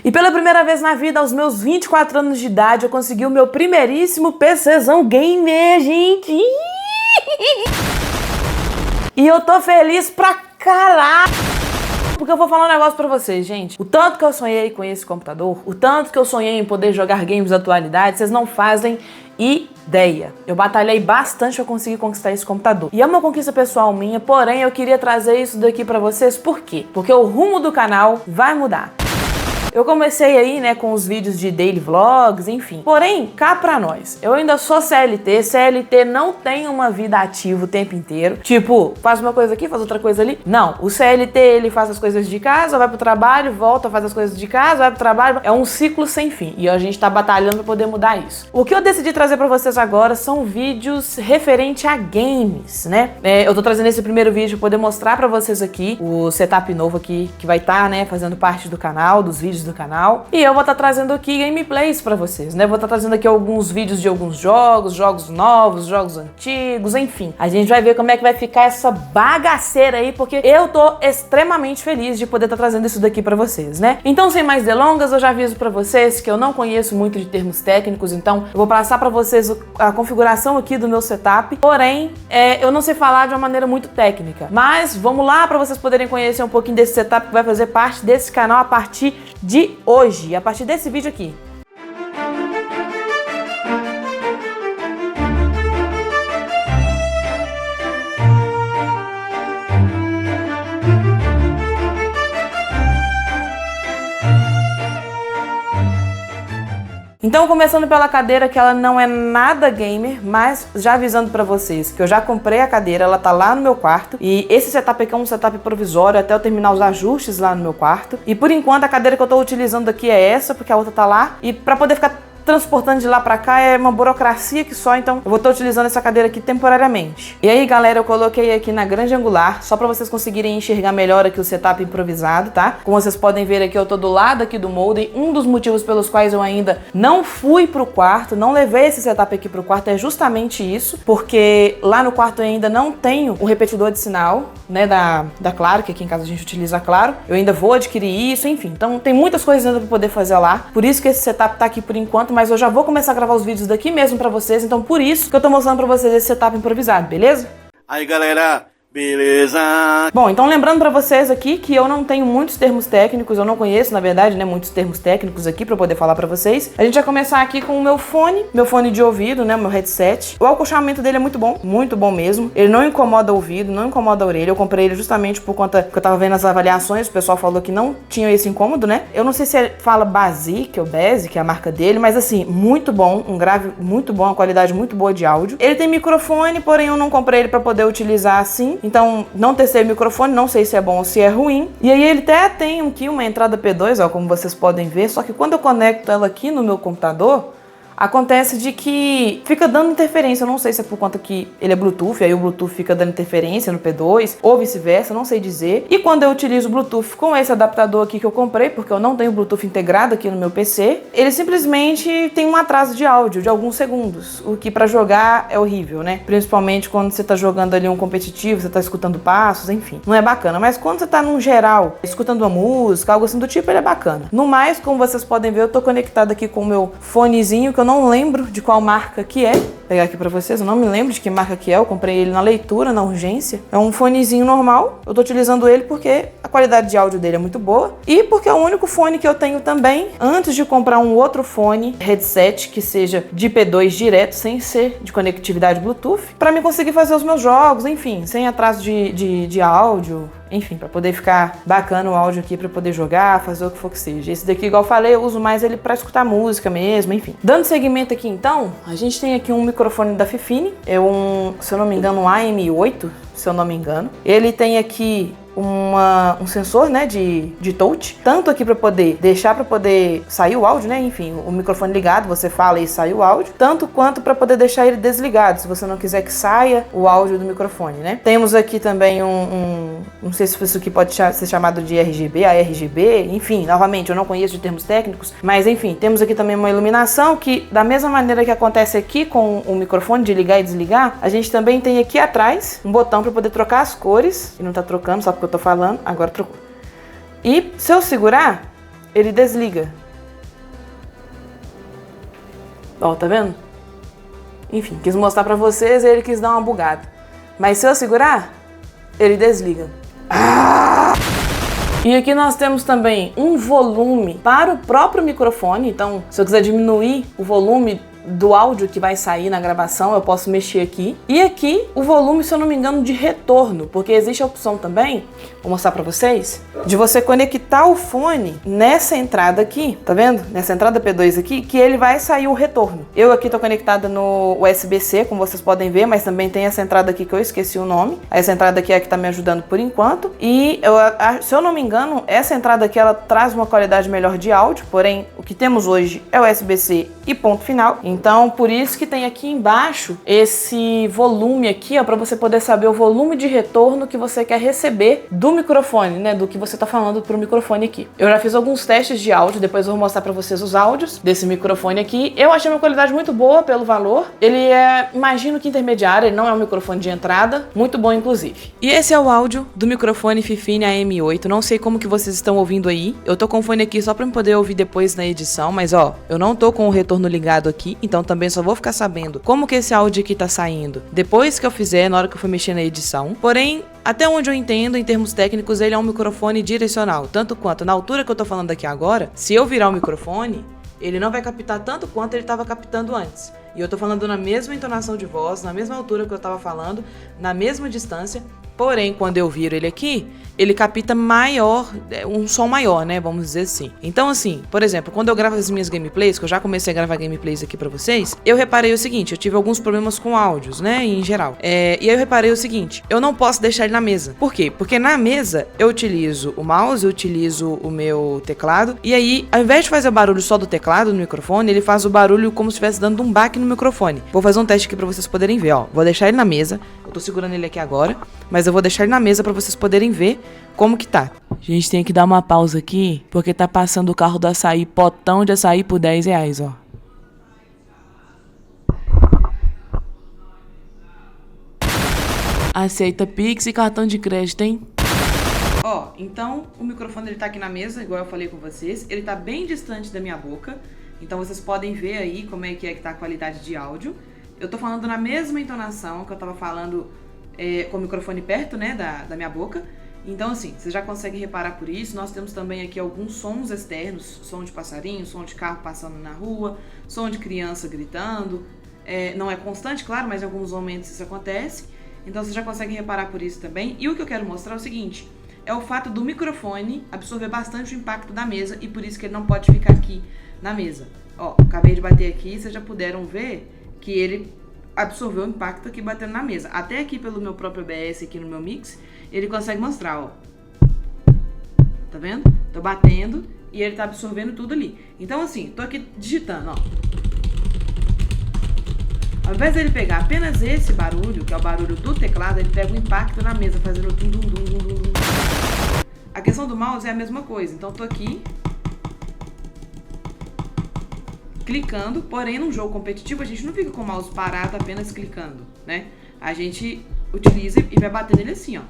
E pela primeira vez na vida, aos meus 24 anos de idade, eu consegui o meu primeiríssimo PCzão gamer, gente! E eu tô feliz pra caralho! Porque eu vou falar um negócio pra vocês, gente. O tanto que eu sonhei com esse computador, o tanto que eu sonhei em poder jogar games da atualidade, vocês não fazem ideia. Eu batalhei bastante pra conseguir conquistar esse computador. E é uma conquista pessoal minha, porém eu queria trazer isso daqui pra vocês. Por quê? Porque o rumo do canal vai mudar. Eu comecei aí, né, com os vídeos de daily vlogs, enfim. Porém, cá pra nós, eu ainda sou CLT. CLT não tem uma vida ativa o tempo inteiro. Tipo, faz uma coisa aqui, faz outra coisa ali. Não, o CLT, ele faz as coisas de casa, vai pro trabalho, volta, faz as coisas de casa, vai pro trabalho. É um ciclo sem fim. E a gente tá batalhando pra poder mudar isso. O que eu decidi trazer pra vocês agora são vídeos referente a games, né? Eu tô trazendo esse primeiro vídeo pra poder mostrar pra vocês aqui o setup novo aqui, que vai estar, né, fazendo parte do canal, dos vídeos do canal, e eu vou estar trazendo aqui gameplays pra vocês, né? Vou estar trazendo aqui alguns vídeos de alguns jogos novos, jogos antigos, enfim. A gente vai ver como é que vai ficar essa bagaceira aí, porque eu tô extremamente feliz de poder estar trazendo isso daqui pra vocês, né? Então, sem mais delongas, eu já aviso pra vocês que eu não conheço muito de termos técnicos, então eu vou passar pra vocês a configuração aqui do meu setup, porém, eu não sei falar de uma maneira muito técnica, mas vamos lá pra vocês poderem conhecer um pouquinho desse setup que vai fazer parte desse canal a partir de hoje, a partir desse vídeo aqui. Então, começando pela cadeira, que ela não é nada gamer, mas já avisando pra vocês que eu já comprei a cadeira, ela tá lá no meu quarto, e esse setup aqui é um setup provisório até eu terminar os ajustes lá no meu quarto. E por enquanto a cadeira que eu tô utilizando aqui é essa, porque a outra tá lá, e pra poder ficar transportando de lá pra cá é uma burocracia que só, então eu vou estar utilizando essa cadeira aqui temporariamente. E aí, galera, eu coloquei aqui na grande angular, só pra vocês conseguirem enxergar melhor aqui o setup improvisado, tá? Como vocês podem ver aqui, eu tô do lado aqui do molde. Um dos motivos pelos quais eu ainda não fui pro quarto, não levei esse setup aqui pro quarto, é justamente isso, porque lá no quarto eu ainda não tenho o repetidor de sinal, né, da Claro, que aqui em casa a gente utiliza a Claro. Eu ainda vou adquirir isso, enfim. Então tem muitas coisas ainda pra poder fazer lá, por isso que esse setup tá aqui por enquanto, mas eu já vou começar a gravar os vídeos daqui mesmo pra vocês, então por isso que eu tô mostrando pra vocês esse setup improvisado, beleza? Aí, galera, beleza? Bom, então lembrando pra vocês aqui que eu não tenho muitos termos técnicos, eu não conheço, na verdade, né, muitos termos técnicos aqui pra poder falar pra vocês. A gente vai começar aqui com o meu fone de ouvido, né, o meu headset. O acolchamento dele é muito bom mesmo. Ele não incomoda o ouvido, não incomoda a orelha. Eu comprei ele justamente por conta que eu tava vendo as avaliações, o pessoal falou que não tinha esse incômodo, né? Eu não sei se fala Basic ou Beze, que é a marca dele, mas assim, muito bom, um grave muito bom, uma qualidade muito boa de áudio. Ele tem microfone, porém eu não comprei ele pra poder utilizar assim. Então, não testei o microfone, não sei se é bom ou se é ruim. E aí ele até tem aqui uma entrada P2, ó, como vocês podem ver, só que quando eu conecto ela aqui no meu computador, acontece de que fica dando interferência. Eu não sei se é por conta que ele é Bluetooth, aí o Bluetooth fica dando interferência no P2, ou vice-versa, não sei dizer. E quando eu utilizo o Bluetooth com esse adaptador aqui que eu comprei, porque eu não tenho Bluetooth integrado aqui no meu PC, ele simplesmente tem um atraso de áudio de alguns segundos, o que pra jogar é horrível, né? Principalmente quando você tá jogando ali um competitivo, você tá escutando passos, enfim. Não é bacana, mas quando você tá num geral, escutando uma música, algo assim do tipo, ele é bacana. No mais, como vocês podem ver, eu tô conectado aqui com o meu fonezinho, que eu não lembro de qual marca que é. Vou pegar aqui pra vocês, eu não me lembro de que marca que é. Eu comprei ele na leitura, na urgência. É um fonezinho normal. Eu tô utilizando ele porque a qualidade de áudio dele é muito boa. E porque é o único fone que eu tenho também, antes de comprar um outro fone, headset, que seja de P2 direto, sem ser de conectividade Bluetooth, pra mim conseguir fazer os meus jogos, enfim, sem atraso de áudio. Enfim, pra poder ficar bacana o áudio aqui, pra poder jogar, fazer o que for que seja. Esse daqui, igual eu falei, eu uso mais ele pra escutar música mesmo, enfim. Dando seguimento aqui, então, a gente tem aqui um microfone da Fifine. É se eu não me engano, um AM8, se eu não me engano. Ele tem aqui um sensor, né, de touch, tanto aqui para poder deixar para poder sair o áudio, né, enfim, o microfone ligado, você fala e sai o áudio, tanto quanto para poder deixar ele desligado, se você não quiser que saia o áudio do microfone, né. Temos aqui também não sei se isso aqui pode ser chamado de RGB, ARGB, enfim, novamente, eu não conheço de termos técnicos, mas enfim, temos aqui também uma iluminação que, da mesma maneira que acontece aqui com o microfone de ligar e desligar, a gente também tem aqui atrás um botão para poder trocar as cores, e não tá trocando, só porque eu tô falando, agora trocou. E se eu segurar, ele desliga. Ó, tá vendo? Enfim, quis mostrar pra vocês e ele quis dar uma bugada. Mas se eu segurar, ele desliga. E aqui nós temos também um volume para o próprio microfone. Então, se eu quiser diminuir o volume do áudio que vai sair na gravação, eu posso mexer aqui. E aqui o volume, se eu não me engano, de retorno, porque existe a opção também, vou mostrar pra vocês, de você conectar o fone nessa entrada aqui, tá vendo? Nessa entrada P2 aqui, que ele vai sair o retorno. Eu aqui tô conectada no USB-C, como vocês podem ver, mas também tem essa entrada aqui que eu esqueci o nome. Essa entrada aqui é a que tá me ajudando por enquanto. E se eu não me engano, essa entrada aqui ela traz uma qualidade melhor de áudio, porém o que temos hoje é USB-C e ponto final. Então, por isso que tem aqui embaixo esse volume aqui, ó, para você poder saber o volume de retorno que você quer receber do microfone, né, do que você tá falando pro microfone aqui. Eu já fiz alguns testes de áudio, depois eu vou mostrar para vocês os áudios desse microfone aqui. Eu achei uma qualidade muito boa pelo valor. Ele é, imagino que intermediário, ele não é um microfone de entrada, muito bom inclusive. E esse é o áudio do microfone Fifine AM8. Não sei como que vocês estão ouvindo aí. Eu tô com o fone aqui só para poder ouvir depois na edição, mas ó, eu não tô com o retorno ligado aqui. Então também só vou ficar sabendo como que esse áudio aqui tá saindo depois que eu fizer, na hora que eu for mexer na edição. Porém, até onde eu entendo, em termos técnicos, ele é um microfone direcional. Tanto quanto na altura que eu tô falando aqui agora, se eu virar o microfone, ele não vai captar tanto quanto ele estava captando antes. E eu tô falando na mesma entonação de voz, na mesma altura que eu tava falando, na mesma distância. Porém, quando eu viro ele aqui, ele capta maior, um som maior, né? Vamos dizer assim. Então, assim, por exemplo, quando eu gravo as minhas gameplays, que eu já comecei a gravar gameplays aqui pra vocês, eu reparei o seguinte, eu tive alguns problemas com áudios, né? Em geral. E aí eu reparei o seguinte, eu não posso deixar ele na mesa. Por quê? Porque na mesa eu utilizo o mouse, eu utilizo o meu teclado, e aí, ao invés de fazer o barulho só do teclado no microfone, ele faz o barulho como se estivesse dando um baque no microfone. Vou fazer um teste aqui pra vocês poderem ver, ó. Vou deixar ele na mesa, eu tô segurando ele aqui agora, mas eu vou deixar ele na mesa pra vocês poderem ver como que tá. A gente tem que dar uma pausa aqui, porque tá passando o carro do açaí, potão de açaí por R$10, ó. Aceita Pix e cartão de crédito, hein? Ó, então o microfone ele tá aqui na mesa, igual eu falei com vocês. Ele tá bem distante da minha boca, então vocês podem ver aí como é que tá a qualidade de áudio. Eu tô falando na mesma entonação que eu tava falando com o microfone perto, né, da minha boca. Então, assim, vocês já conseguem reparar por isso. Nós temos também aqui alguns sons externos, som de passarinho, som de carro passando na rua, som de criança gritando. Não é constante, claro, mas em alguns momentos isso acontece. Então, vocês já conseguem reparar por isso também. E o que eu quero mostrar é o seguinte, é o fato do microfone absorver bastante o impacto da mesa e por isso que ele não pode ficar aqui na mesa. Ó, acabei de bater aqui, vocês já puderam ver que ele absorveu o impacto aqui batendo na mesa. Até aqui pelo meu próprio OBS, aqui no meu mix, ele consegue mostrar, ó. Tá vendo? Tô batendo e ele tá absorvendo tudo ali. Então assim, tô aqui digitando, ó. Ao invés dele pegar apenas esse barulho, que é o barulho do teclado, ele pega o impacto na mesa, fazendo dum dum dum dum dum dum. A questão do mouse é a mesma coisa. Então tô aqui clicando, porém num jogo competitivo a gente não fica com o mouse parado apenas clicando, né? A gente utiliza e vai bater nele assim, ó,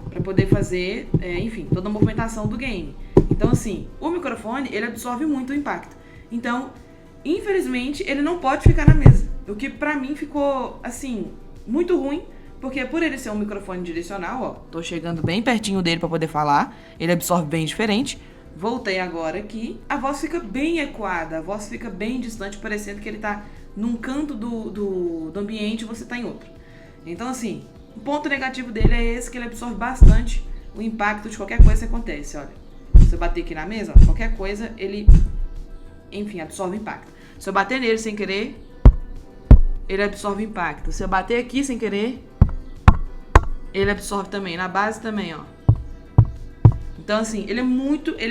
para poder fazer, enfim, toda a movimentação do game. Então assim, o microfone ele absorve muito o impacto. Então, infelizmente, ele não pode ficar na mesa, o que pra mim ficou assim muito ruim, porque por ele ser um microfone direcional, ó, tô chegando bem pertinho dele para poder falar, ele absorve bem diferente. Voltei agora aqui, a voz fica bem ecoada, a voz fica bem distante, parecendo que ele tá num canto do ambiente e você tá em outro. Então assim, o ponto negativo dele é esse, que ele absorve bastante o impacto de qualquer coisa que acontece, olha. Se eu bater aqui na mesa, ó, qualquer coisa, ele, enfim, absorve impacto. Se eu bater nele sem querer, ele absorve impacto. Se eu bater aqui sem querer, ele absorve também, na base também, ó. Então, assim, ele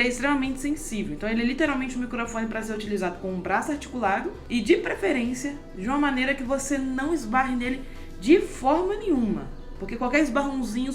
é extremamente sensível. Então, ele é literalmente um microfone para ser utilizado com um braço articulado e, de preferência, de uma maneira que você não esbarre nele de forma nenhuma. Porque qualquer esbarrãozinho,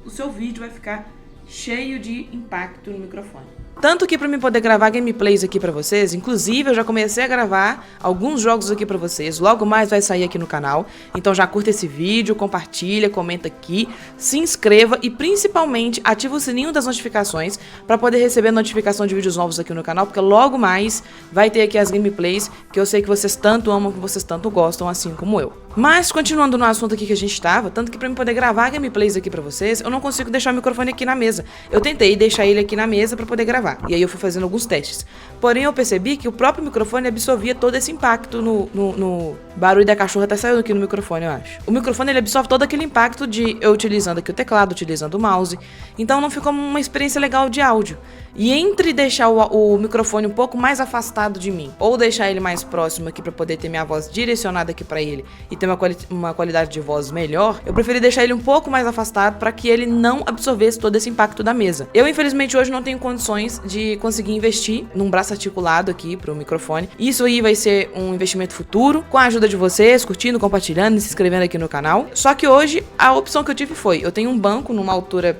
o seu vídeo vai ficar cheio de impacto no microfone. Tanto que para mim poder gravar gameplays aqui pra vocês, inclusive eu já comecei a gravar alguns jogos aqui pra vocês, logo mais vai sair aqui no canal, então já curta esse vídeo, compartilha, comenta aqui, se inscreva e principalmente ativa o sininho das notificações pra poder receber notificação de vídeos novos aqui no canal, porque logo mais vai ter aqui as gameplays que eu sei que vocês tanto amam, que vocês tanto gostam, assim como eu. Mas continuando no assunto aqui que a gente tava, tanto que pra mim poder gravar gameplays aqui pra vocês, eu não consigo deixar o microfone aqui na mesa. Eu tentei deixar ele aqui na mesa pra poder gravar. E aí eu fui fazendo alguns testes. Porém, eu percebi que o próprio microfone absorvia todo esse impacto no barulho da cachorra tá saindo aqui no microfone, eu acho. O microfone, ele absorve todo aquele impacto de eu utilizando aqui o teclado, utilizando o mouse. Então não ficou uma experiência legal de áudio. E entre deixar o microfone um pouco mais afastado de mim, ou deixar ele mais próximo aqui pra poder ter minha voz direcionada aqui pra ele e ter uma qualidade de voz melhor, eu preferi deixar ele um pouco mais afastado pra que ele não absorvesse todo esse impacto da mesa. Eu, infelizmente, hoje não tenho condições de conseguir investir num braço articulado aqui pro microfone. Isso aí vai ser um investimento futuro, com a ajuda de vocês, curtindo, compartilhando e se inscrevendo aqui no canal. Só que hoje, a opção que eu tive foi, eu tenho um banco numa altura,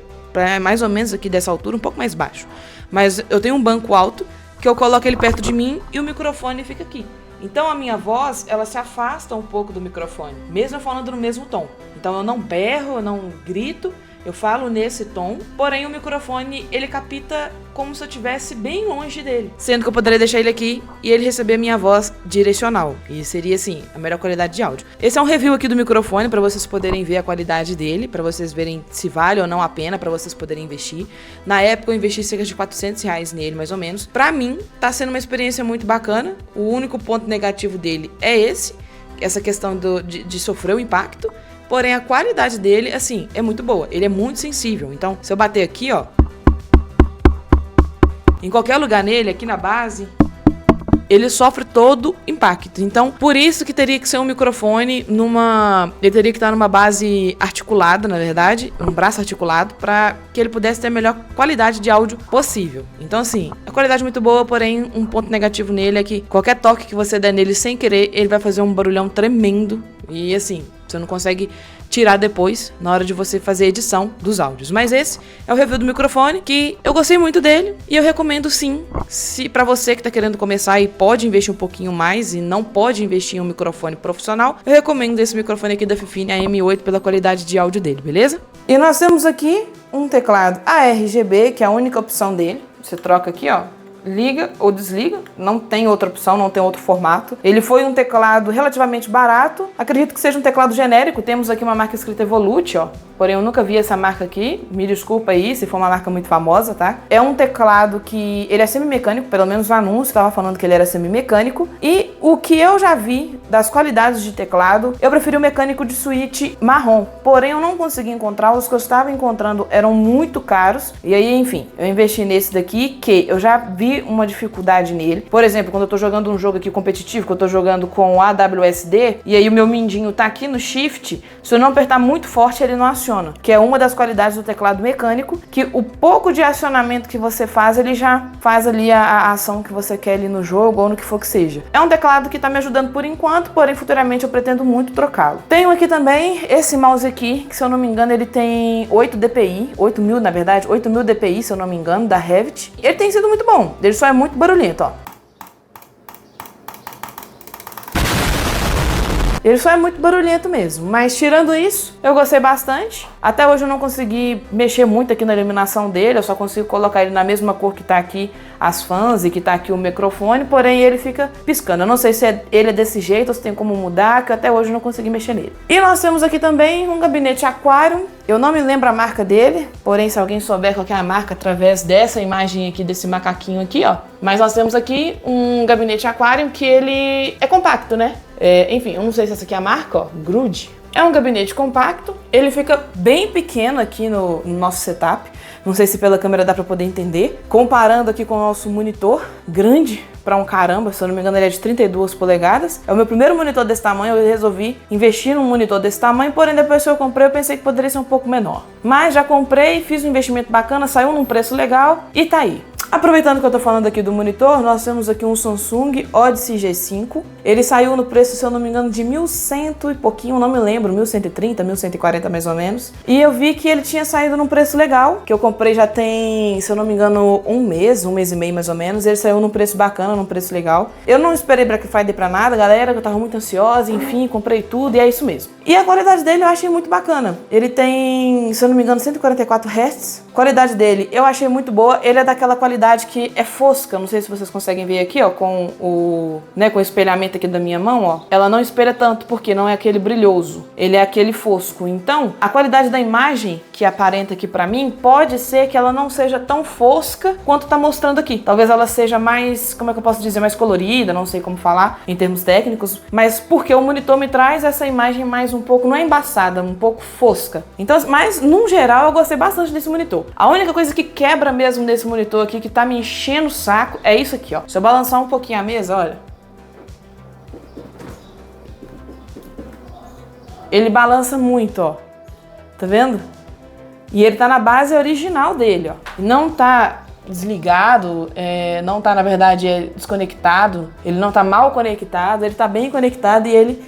mais ou menos aqui dessa altura, um pouco mais baixo. Mas eu tenho um banco alto, que eu coloco ele perto de mim e o microfone fica aqui. Então a minha voz, ela se afasta um pouco do microfone, mesmo eu falando no mesmo tom. Então eu não berro, eu não grito, eu falo nesse tom, porém o microfone, ele capta como se eu estivesse bem longe dele. Sendo que eu poderia deixar ele aqui e ele receber a minha voz direcional. E seria, assim, a melhor qualidade de áudio. Esse é um review aqui do microfone, pra vocês poderem ver a qualidade dele, pra vocês verem se vale ou não a pena, pra vocês poderem investir. Na época eu investi cerca de R$400 nele, mais ou menos. Pra mim, tá sendo uma experiência muito bacana. O único ponto negativo dele é essa questão de sofrer o impacto. Porém, a qualidade dele, assim, é muito boa. Ele é muito sensível. Então, se eu bater aqui, ó, em qualquer lugar nele, aqui na base, ele sofre todo impacto. Então, por isso que teria que ser um microfone ele teria que estar numa base articulada, na verdade, um braço articulado, para que ele pudesse ter a melhor qualidade de áudio possível. Então, assim, a qualidade é muito boa, porém, um ponto negativo nele é que qualquer toque que você der nele sem querer, ele vai fazer um barulhão tremendo. E, assim, você não consegue tirar depois, na hora de você fazer a edição dos áudios. Mas esse é o review do microfone, que eu gostei muito dele e eu recomendo sim, se pra você que tá querendo começar e pode investir um pouquinho mais e não pode investir em um microfone profissional, eu recomendo esse microfone aqui da Fifine, a M8, pela qualidade de áudio dele, beleza? E nós temos aqui um teclado ARGB, que é a única opção dele. Você troca aqui, ó, liga ou desliga, não tem outra opção, não tem outro formato. Ele foi um teclado relativamente barato, acredito que seja um teclado genérico. Temos aqui uma marca escrita Evolute, ó, porém eu nunca vi essa marca aqui, me desculpa aí se for uma marca muito famosa, tá? É um teclado que ele é semi-mecânico, pelo menos no anúncio estava falando que ele era semi-mecânico, e o que eu já vi das qualidades de teclado, eu preferi o mecânico de suíte marrom, porém eu não consegui encontrar, os que eu estava encontrando eram muito caros, e aí, enfim, eu investi nesse daqui, que eu já vi uma dificuldade nele. Por exemplo, quando eu tô jogando um jogo aqui competitivo, que eu tô jogando com AWSD, e aí o meu mindinho tá aqui no shift, se eu não apertar muito forte, ele não aciona, que é uma das qualidades do teclado mecânico, que o pouco de acionamento que você faz, ele já faz ali a ação que você quer ali no jogo, ou no que for que seja. É um teclado que tá me ajudando por enquanto, porém futuramente eu pretendo muito trocá-lo. Tenho aqui também esse mouse aqui, que se eu não me engano ele tem 8 DPI, 8000 na verdade, 8000 DPI se eu não me engano, da Revit. Ele tem sido muito bom. Ele só é muito barulhento, ó. Ele só é muito barulhento mesmo, mas tirando isso, eu gostei bastante. Até hoje eu não consegui mexer muito aqui na iluminação dele, eu só consigo colocar ele na mesma cor que tá aqui as fãs e que tá aqui o microfone, porém ele fica piscando. Eu não sei se ele é desse jeito ou se tem como mudar, que até hoje eu não consegui mexer nele. E nós temos aqui também um gabinete Aquarium. Eu não me lembro a marca dele, porém se alguém souber qual que é a marca, através dessa imagem aqui, desse macaquinho aqui, ó. Mas nós temos aqui um gabinete Aquarium que ele é compacto, né? Enfim, eu não sei se essa aqui é a marca, ó, Grude. É um gabinete compacto, ele fica bem pequeno aqui no nosso setup. Não sei se pela câmera dá pra poder entender. Comparando aqui com o nosso monitor, grande pra um caramba, se eu não me engano ele é de 32 polegadas. É o meu primeiro monitor desse tamanho, eu resolvi investir num monitor desse tamanho, porém depois que eu comprei eu pensei que poderia ser um pouco menor. Mas já comprei, fiz um investimento bacana, saiu num preço legal e tá aí. Aproveitando que eu tô falando aqui do monitor, nós temos aqui um Samsung Odyssey G5. Ele saiu no preço, se eu não me engano, de 1.100 e pouquinho, não me lembro, 1.130, 1.140 mais ou menos. E eu vi que ele tinha saído num preço legal, que eu comprei já tem, se eu não me engano, um mês e meio mais ou menos. Ele saiu num preço bacana, num preço legal. Eu não esperei Black Friday pra nada, galera, que eu tava muito ansiosa, enfim, comprei tudo e é isso mesmo. E a qualidade dele eu achei muito bacana. Ele tem, se eu não me engano, 144 Hz. A qualidade dele eu achei muito boa. Ele é daquela qualidade que é fosca. Não sei se vocês conseguem ver aqui, ó, com o espelhamento aqui da minha mão, ó. Ela não espelha tanto porque não é aquele brilhoso. Ele é aquele fosco. Então, a qualidade da imagem que aparenta aqui pra mim, pode ser que ela não seja tão fosca quanto tá mostrando aqui. Talvez ela seja mais, como é que eu posso dizer, mais colorida, não sei como falar em termos técnicos, mas porque o monitor me traz essa imagem mais um pouco, não é embaçada, um pouco fosca. Então, mas no geral eu gostei bastante desse monitor. A única coisa que quebra mesmo desse monitor aqui, que tá me enchendo o saco, é isso aqui, ó. Se eu balançar um pouquinho a mesa, olha. Ele balança muito, ó. Tá vendo? E ele tá na base original dele, ó. Não tá desligado, não tá, na verdade, desconectado. Ele não tá mal conectado, ele tá bem conectado e ele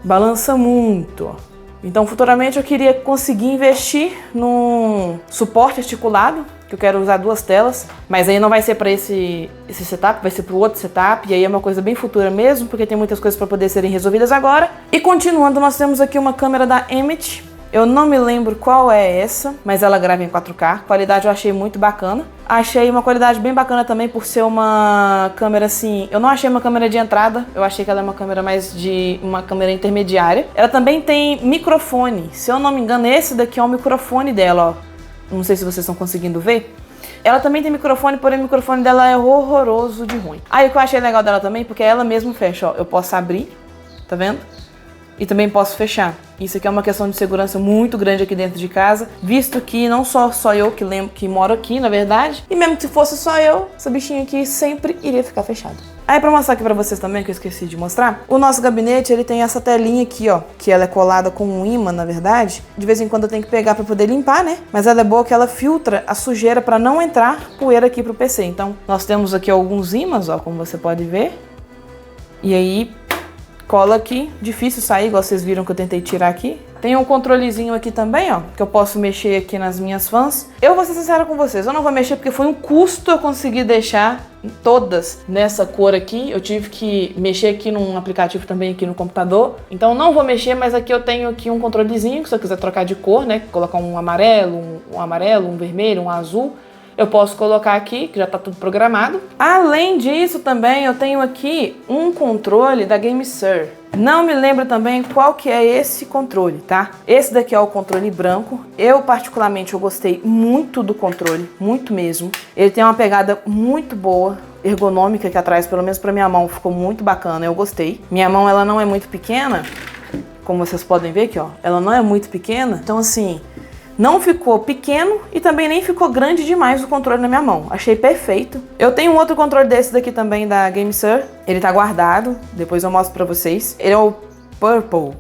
balança muito, ó. Então, futuramente eu queria conseguir investir num suporte articulado, que eu quero usar 2 telas, mas aí não vai ser para esse setup, vai ser para o outro setup, e aí é uma coisa bem futura mesmo, porque tem muitas coisas para poder serem resolvidas agora. E continuando, nós temos aqui uma câmera da Emmet. Eu não me lembro qual é essa, mas ela grava em 4K. Qualidade eu achei muito bacana. Achei uma qualidade bem bacana também por ser uma câmera assim... Eu não achei uma câmera de entrada, eu achei que ela é uma câmera mais de... uma câmera intermediária. Ela também tem microfone. Se eu não me engano, esse daqui é o microfone dela, ó. Não sei se vocês estão conseguindo ver. Ela também tem microfone, porém o microfone dela é horroroso de ruim. Aí o que eu achei legal dela também, porque ela mesma fecha, ó. Eu posso abrir, tá vendo? E também posso fechar. Isso aqui é uma questão de segurança muito grande aqui dentro de casa, visto que não só eu que moro aqui, na verdade, e mesmo que fosse só eu, essa bichinha aqui sempre iria ficar fechada. Aí pra mostrar aqui pra vocês também, que eu esqueci de mostrar, o nosso gabinete, ele tem essa telinha aqui, ó, que ela é colada com um ímã, na verdade. De vez em quando eu tenho que pegar pra poder limpar, né? Mas ela é boa que ela filtra a sujeira pra não entrar poeira aqui pro PC. Então, nós temos aqui alguns ímãs, ó, como você pode ver. E aí... cola aqui, difícil sair, igual vocês viram que eu tentei tirar aqui. Tem um controlezinho aqui também, ó, que eu posso mexer aqui nas minhas fãs. Eu vou ser sincera com vocês, eu não vou mexer porque foi um custo eu conseguir deixar todas nessa cor aqui. Eu tive que mexer aqui num aplicativo também aqui no computador. Então não vou mexer, mas aqui eu tenho aqui um controlezinho, que se eu quiser trocar de cor, né, colocar um amarelo, um vermelho, um azul, eu posso colocar aqui, que já está tudo programado. Além disso, também eu tenho aqui um controle da GameSir. Não me lembro também qual que é esse controle, tá? Esse daqui é o controle branco. Eu, particularmente, eu gostei muito do controle, muito mesmo. Ele tem uma pegada muito boa, ergonômica aqui atrás, pelo menos para minha mão, ficou muito bacana, eu gostei. Minha mão, ela não é muito pequena, como vocês podem ver aqui, ó. Ela não é muito pequena, então assim... não ficou pequeno e também nem ficou grande demais o controle na minha mão. Achei perfeito. Eu tenho um outro controle desse daqui também da GameSir. Ele tá guardado. Depois eu mostro pra vocês. Ele é o Purple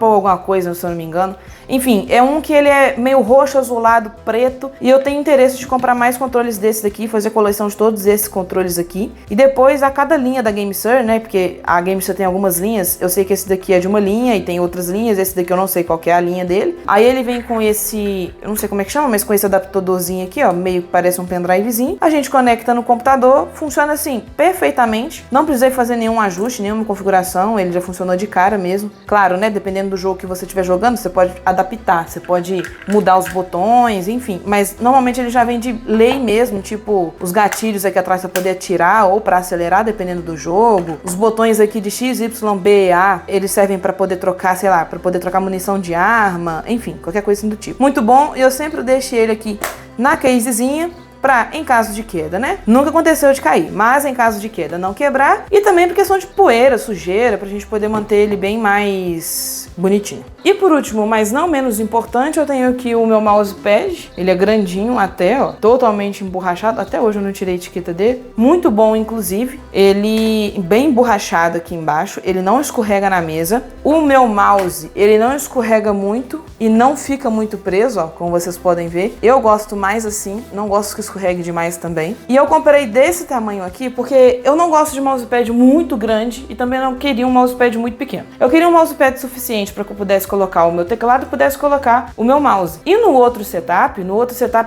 alguma coisa, se eu não me engano. Enfim, é um que ele é meio roxo, azulado, preto. E eu tenho interesse de comprar mais controles desses daqui, fazer coleção de todos esses controles aqui. E depois, a cada linha da GameSir, né, porque a GameSir tem algumas linhas. Eu sei que esse daqui é de uma linha e tem outras linhas. Esse daqui eu não sei qual que é a linha dele. Aí ele vem com esse, eu não sei como é que chama, mas com esse adaptadorzinho aqui, ó, meio que parece um pendrivezinho. A gente conecta no computador, funciona assim, perfeitamente. Não precisei fazer nenhum ajuste, nenhuma configuração, ele já funcionou de cara mesmo. Claro, né, dependendo do jogo que você estiver jogando, você pode adaptar, você pode mudar os botões, enfim. Mas normalmente ele já vem de lei mesmo, tipo os gatilhos aqui atrás para poder atirar ou para acelerar, dependendo do jogo. Os botões aqui de X, Y, B, A, eles servem para poder trocar, sei lá, para poder trocar munição de arma, enfim, qualquer coisa assim do tipo. Muito bom, eu sempre deixo ele aqui na casezinha, pra, em caso de queda, né? Nunca aconteceu de cair, mas em caso de queda não quebrar. E também por questão de poeira, sujeira, pra gente poder manter ele bem mais bonitinho. E por último, mas não menos importante, eu tenho aqui o meu mousepad. Ele é grandinho até, ó, totalmente emborrachado. Até hoje eu não tirei a etiqueta dele. Muito bom, inclusive. Ele bem emborrachado aqui embaixo. Ele não escorrega na mesa. O meu mouse, ele não escorrega muito e não fica muito preso, ó, como vocês podem ver. Eu gosto mais assim, não gosto que escorregue demais também. E eu comprei desse tamanho aqui porque eu não gosto de mousepad muito grande e também não queria um mousepad muito pequeno. Eu queria um mousepad suficiente para que eu pudesse colocar o meu teclado e pudesse colocar o meu mouse. E no outro setup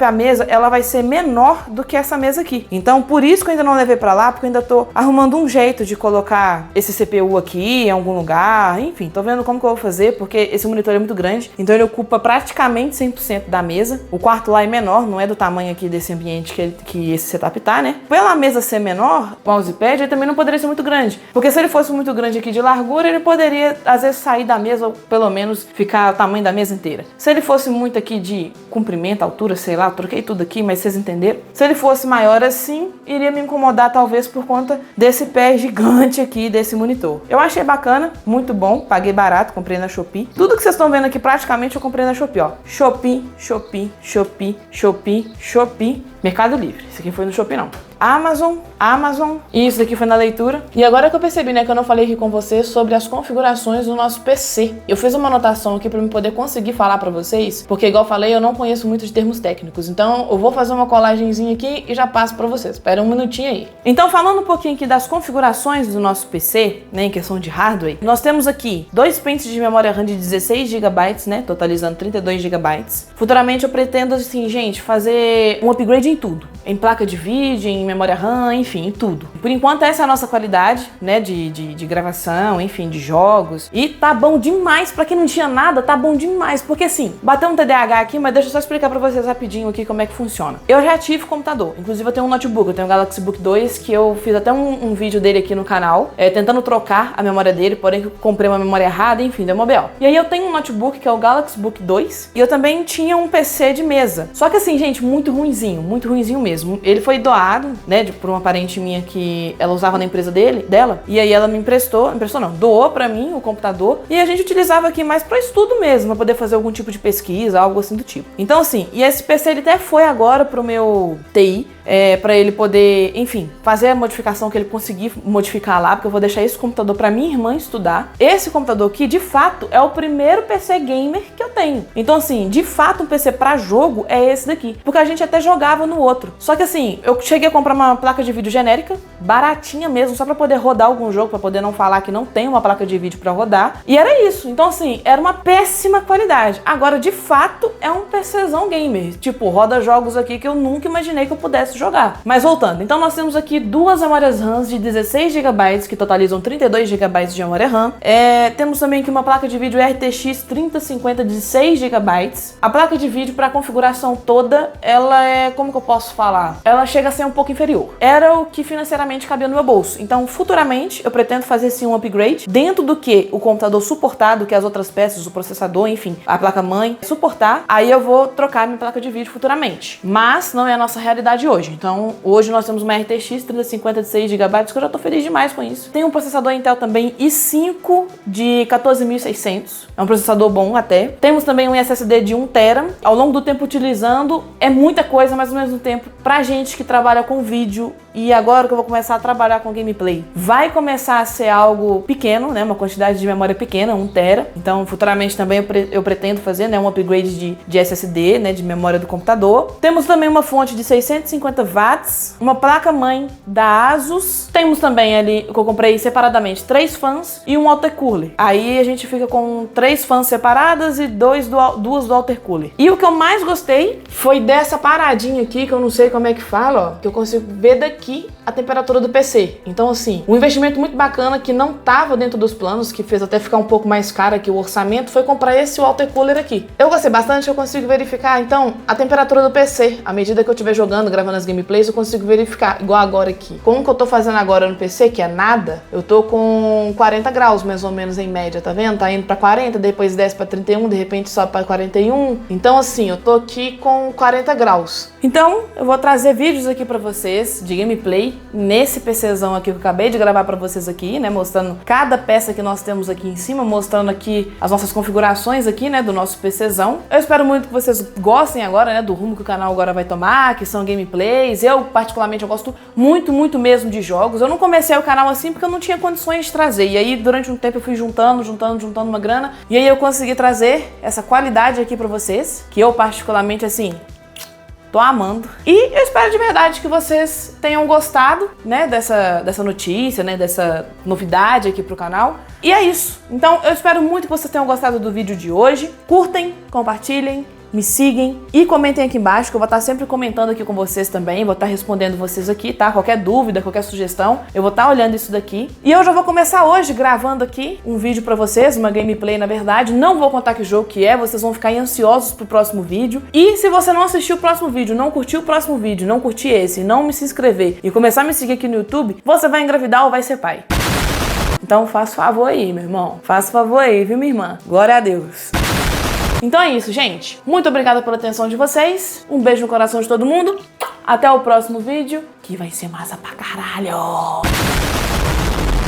a mesa ela vai ser menor do que essa mesa aqui. Então por isso que eu ainda não levei para lá, porque eu ainda tô arrumando um jeito de colocar esse CPU aqui em algum lugar. Enfim, tô vendo como que eu vou fazer, porque esse monitor é muito grande, então ele ocupa praticamente 100% da mesa. O quarto lá é menor, não é do tamanho aqui desse ambiente que esse setup tá, né? Pela mesa ser menor, o mousepad ele também não poderia ser muito grande, porque se ele fosse muito grande aqui de largura, ele poderia às vezes sair da mesa ou pelo menos ficar o tamanho da mesa inteira. Se ele fosse muito aqui de comprimento, altura, sei lá, eu troquei tudo aqui, mas vocês entenderam? Se ele fosse maior assim, iria me incomodar talvez por conta desse pé gigante aqui desse monitor. Eu achei bacana, muito bom, paguei barato, comprei na Shopee. Tudo que vocês estão vendo aqui praticamente eu comprei na Shopee, ó. Shopee, Shopee, Shopee, Shopee, Shopee, Mercado Livre. Isso aqui foi no Shopee não. Amazon, e isso daqui foi na leitura. E agora que eu percebi, né, que eu não falei aqui com vocês sobre as configurações do nosso PC. Eu fiz uma anotação aqui para eu poder conseguir falar para vocês, porque igual eu falei, eu não conheço muito de termos técnicos. Então eu vou fazer uma colagenzinha aqui e já passo para vocês. Espera um minutinho aí. Então falando um pouquinho aqui das configurações do nosso PC, né, em questão de hardware, nós temos aqui 2 pentes de memória RAM de 16 GB, né, totalizando 32 GB. Futuramente eu pretendo, assim, gente, fazer um upgrade em tudo. Em placa de vídeo, em memória RAM, enfim, em tudo. Por enquanto essa é a nossa qualidade, né, de gravação, enfim, de jogos. E tá bom demais, pra quem não tinha nada, tá bom demais. Porque assim, bateu um TDAH aqui, mas deixa eu só explicar pra vocês rapidinho aqui como é que funciona. Eu já tive computador, inclusive eu tenho um notebook, eu tenho um Galaxy Book 2, que eu fiz até um vídeo dele aqui no canal, tentando trocar a memória dele, porém eu comprei uma memória errada, enfim, deu uma BO. E aí eu tenho um notebook, que é o Galaxy Book 2, e eu também tinha um PC de mesa. Só que assim, gente, muito ruinzinho mesmo. Ele foi doado, né, por uma parente minha que ela usava na empresa dela, e aí ela me emprestou não, doou pra mim o computador, e a gente utilizava aqui mais pra estudo mesmo, pra poder fazer algum tipo de pesquisa, algo assim do tipo. Então assim, e esse PC ele até foi agora pro meu TI, pra ele poder, enfim, fazer a modificação que ele conseguir modificar lá, porque eu vou deixar esse computador pra minha irmã estudar. Esse computador aqui, de fato, é o primeiro PC gamer que eu tenho. Então assim, de fato, um PC pra jogo é esse daqui, porque a gente até jogava no outro. Só que assim, eu cheguei a comprar uma placa de vídeo genérica, baratinha mesmo, só pra poder rodar algum jogo, pra poder não falar que não tem uma placa de vídeo pra rodar. E era isso. Então assim, era uma péssima qualidade. Agora, de fato, é um PCzão gamer. Tipo, roda jogos aqui que eu nunca imaginei que eu pudesse jogar. Mas voltando, então nós temos aqui 2 memórias RAM de 16 GB, que totalizam 32 GB de memória RAM. Temos também aqui uma placa de vídeo RTX 3050 de 6 GB. A placa de vídeo para configuração toda, ela é, como que eu posso falar? Ela chega a ser um pouco inferior. Era o que financeiramente cabia no meu bolso. Então, futuramente, eu pretendo fazer sim um upgrade dentro do que o computador suportar, do que as outras peças, o processador, enfim, a placa-mãe suportar. Aí eu vou trocar minha placa de vídeo futuramente. Mas não é a nossa realidade hoje. Então, hoje nós temos uma RTX 3050 de 6 GB, que eu já tô feliz demais com isso. Tem um processador Intel também i5 de 14.600. É um processador bom até. Temos também um SSD de 1 TB. Ao longo do tempo utilizando, é muita coisa, mas ao mesmo tempo, pra gente que trabalha com vídeo, e agora que eu vou começar a trabalhar com gameplay, vai começar a ser algo pequeno, né? Uma quantidade de memória pequena, 1 TB. Então, futuramente também eu pretendo fazer, né, um upgrade de SSD, né, de memória do computador. Temos também uma fonte de 650 watts, uma placa-mãe da Asus. Temos também ali, que eu comprei separadamente, 3 fãs e um watercooler. Aí a gente fica com 3 fãs separadas e 2 do watercooler. E o que eu mais gostei foi dessa paradinha aqui, que eu não sei como é que fala, ó, que eu consigo ver daqui a temperatura do PC. Então assim, um investimento muito bacana que não tava dentro dos planos, que fez até ficar um pouco mais caro aqui o orçamento, foi comprar esse watercooler aqui. Eu gostei bastante, eu consigo verificar então a temperatura do PC. À medida que eu estiver jogando, gravando as gameplays, eu consigo verificar, igual agora aqui. Com o que eu tô fazendo agora no PC, que é nada, eu tô com 40 graus mais ou menos em média, tá vendo? Tá indo pra 40, depois desce pra 31, de repente sobe pra 41. Então assim, eu tô aqui com 40 graus. Então, eu vou trazer vídeos aqui pra vocês de gameplay nesse PCzão aqui que eu acabei de gravar pra vocês aqui, né? Mostrando cada peça que nós temos aqui em cima, mostrando aqui as nossas configurações aqui, né? Do nosso PCzão. Eu espero muito que vocês gostem agora, né? Do rumo que o canal agora vai tomar, que são gameplays. Eu, particularmente, eu gosto muito mesmo de jogos. Eu não comecei o canal assim porque eu não tinha condições de trazer. E aí, durante um tempo, eu fui juntando uma grana. E aí eu consegui trazer essa qualidade aqui pra vocês, que eu, particularmente, assim, Tô amando. E eu espero de verdade que vocês tenham gostado, né, dessa notícia, né, dessa novidade aqui pro canal. E é isso. Então eu espero muito que vocês tenham gostado do vídeo de hoje. Curtem, compartilhem, me sigam e comentem aqui embaixo, que eu vou estar sempre comentando aqui com vocês também, vou estar respondendo vocês aqui, tá? Qualquer dúvida, qualquer sugestão, eu vou estar olhando isso daqui. E eu já vou começar hoje gravando aqui um vídeo pra vocês, uma gameplay na verdade, não vou contar que jogo que é, vocês vão ficar ansiosos pro próximo vídeo. E se você não assistiu o próximo vídeo, não curtiu o próximo vídeo, não curtiu esse, não me se inscrever e começar a me seguir aqui no YouTube, você vai engravidar ou vai ser pai. Então faz favor aí, meu irmão, faz favor aí, viu, minha irmã? Glória a Deus. Então é isso, gente. Muito obrigada pela atenção de vocês. Um beijo no coração de todo mundo. Até o próximo vídeo, que vai ser massa pra caralho.